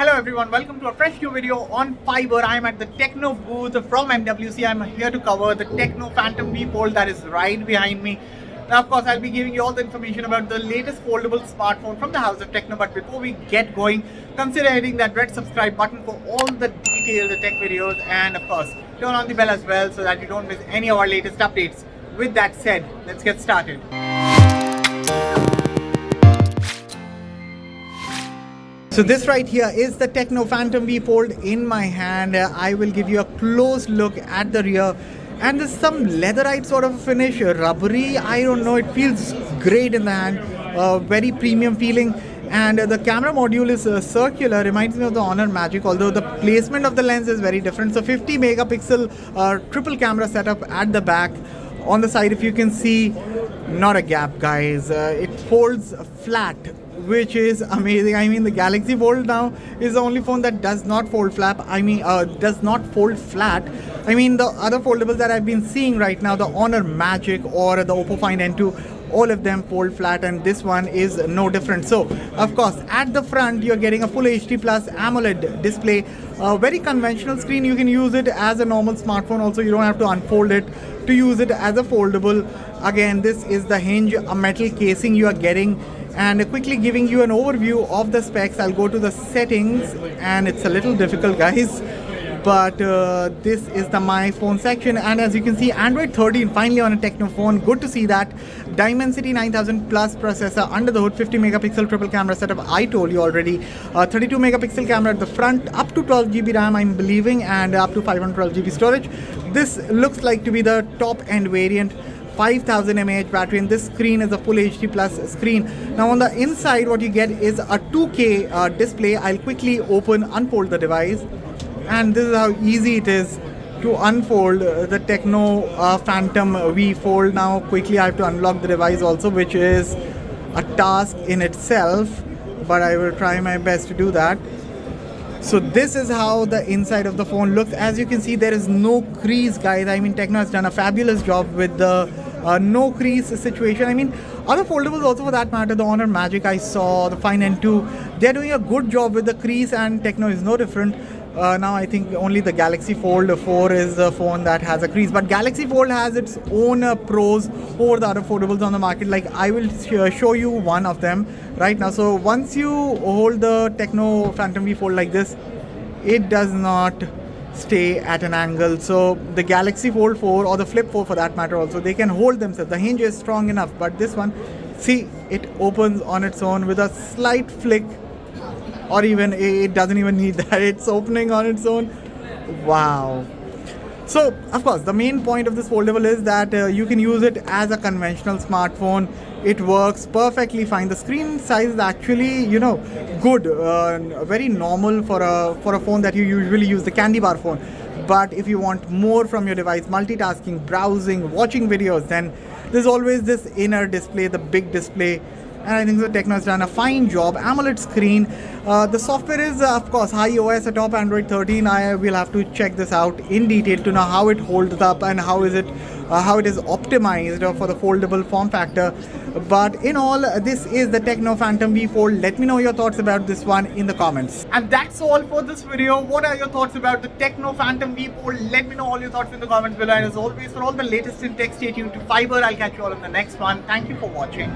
Hello everyone, welcome to a fresh new video on Fiber. I am at the Techno booth from MWC. I am here to cover the Techno Phantom V Fold that is right behind me. Now of course I'll be giving you all the information about the latest foldable smartphone from the house of Techno. But before we get going, consider hitting that red subscribe button for all the detailed tech videos, and of course turn on the bell as well so that you don't miss any of our latest updates. With that said, let's get started. So this right here is the Techno Phantom V Fold in my hand. I will give you a close look at the rear, and there's some leatherite sort of finish, rubbery, I don't know, it feels great in the hand, very premium feeling. And the camera module is circular, reminds me of the Honor Magic, although the placement of the lens is very different. So 50 megapixel triple camera setup at the back. On the side, if you can see, not a gap guys, it folds flat, which is amazing. I mean, the Galaxy Fold now is the only phone that does not fold flat. Does not fold flat. I mean, the other foldables that I've been seeing right now, the Honor Magic or the Oppo Find N2, all of them fold flat, and this one is no different. So, of course, at the front, you're getting a full HD Plus AMOLED display. A very conventional screen. You can use it as a normal smartphone. Also, you don't have to unfold it to use it as a foldable. Again, this is the hinge, a metal casing you are getting. And quickly giving you an overview of the specs, I'll go to the settings, and it's a little difficult guys, but this is the My Phone section, and as you can see, Android 13 finally on a Techno phone. Good to see that. Dimensity 9000 plus processor under the hood, 50 megapixel triple camera setup, I told you already. 32 megapixel camera at the front, up to 12 GB RAM I'm believing, and up to 512 GB storage. This looks like to be the top end variant. 5000 mAh battery, and this screen is a full HD plus screen. Now on the inside, what you get is a 2K display. I'll quickly unfold the device, and this is how easy it is to unfold the Techno Phantom V Fold. Now quickly I have to unlock the device also, which is a task in itself, but I will try my best to do that. So this is how the inside of the phone looks. As you can see, there is no crease guys. I mean, Techno has done a fabulous job with the no crease situation. I mean, other foldables also for that matter, the Honor Magic I saw, the Find N2, they're doing a good job with the crease, and Techno is no different. Now I think only the Galaxy Fold 4 is the phone that has a crease, but Galaxy Fold has its own pros over the other foldables on the market. Like, I will show you one of them right now. So once you hold the Techno Phantom V Fold like this, it does not stay at an angle. So the Galaxy Fold 4 or the Flip 4 for that matter also, they can hold themselves. The hinge is strong enough, but this one, see, it opens on its own with a slight flick, or even it doesn't even need that, it's opening on its own. Wow. So of course the main point of this foldable is that you can use it as a conventional smartphone. It works perfectly fine. The screen size is actually, you know, good, very normal for a phone that you usually use, the candy bar phone. But if you want more from your device, multitasking, browsing, watching videos, then there's always this inner display, the big display. And I think the Techno has done a fine job. AMOLED screen. The software is, of course, iOS atop Android 13. I will have to check this out in detail to know how it holds up and how it is optimized for the foldable form factor. But in all, this is the Techno Phantom V Fold. Let me know your thoughts about this one in the comments. And that's all for this video. What are your thoughts about the Techno Phantom V Fold? Let me know all your thoughts in the comments below. And as always, for all the latest in tech, stay tuned to Fiber. I'll catch you all in the next one. Thank you for watching.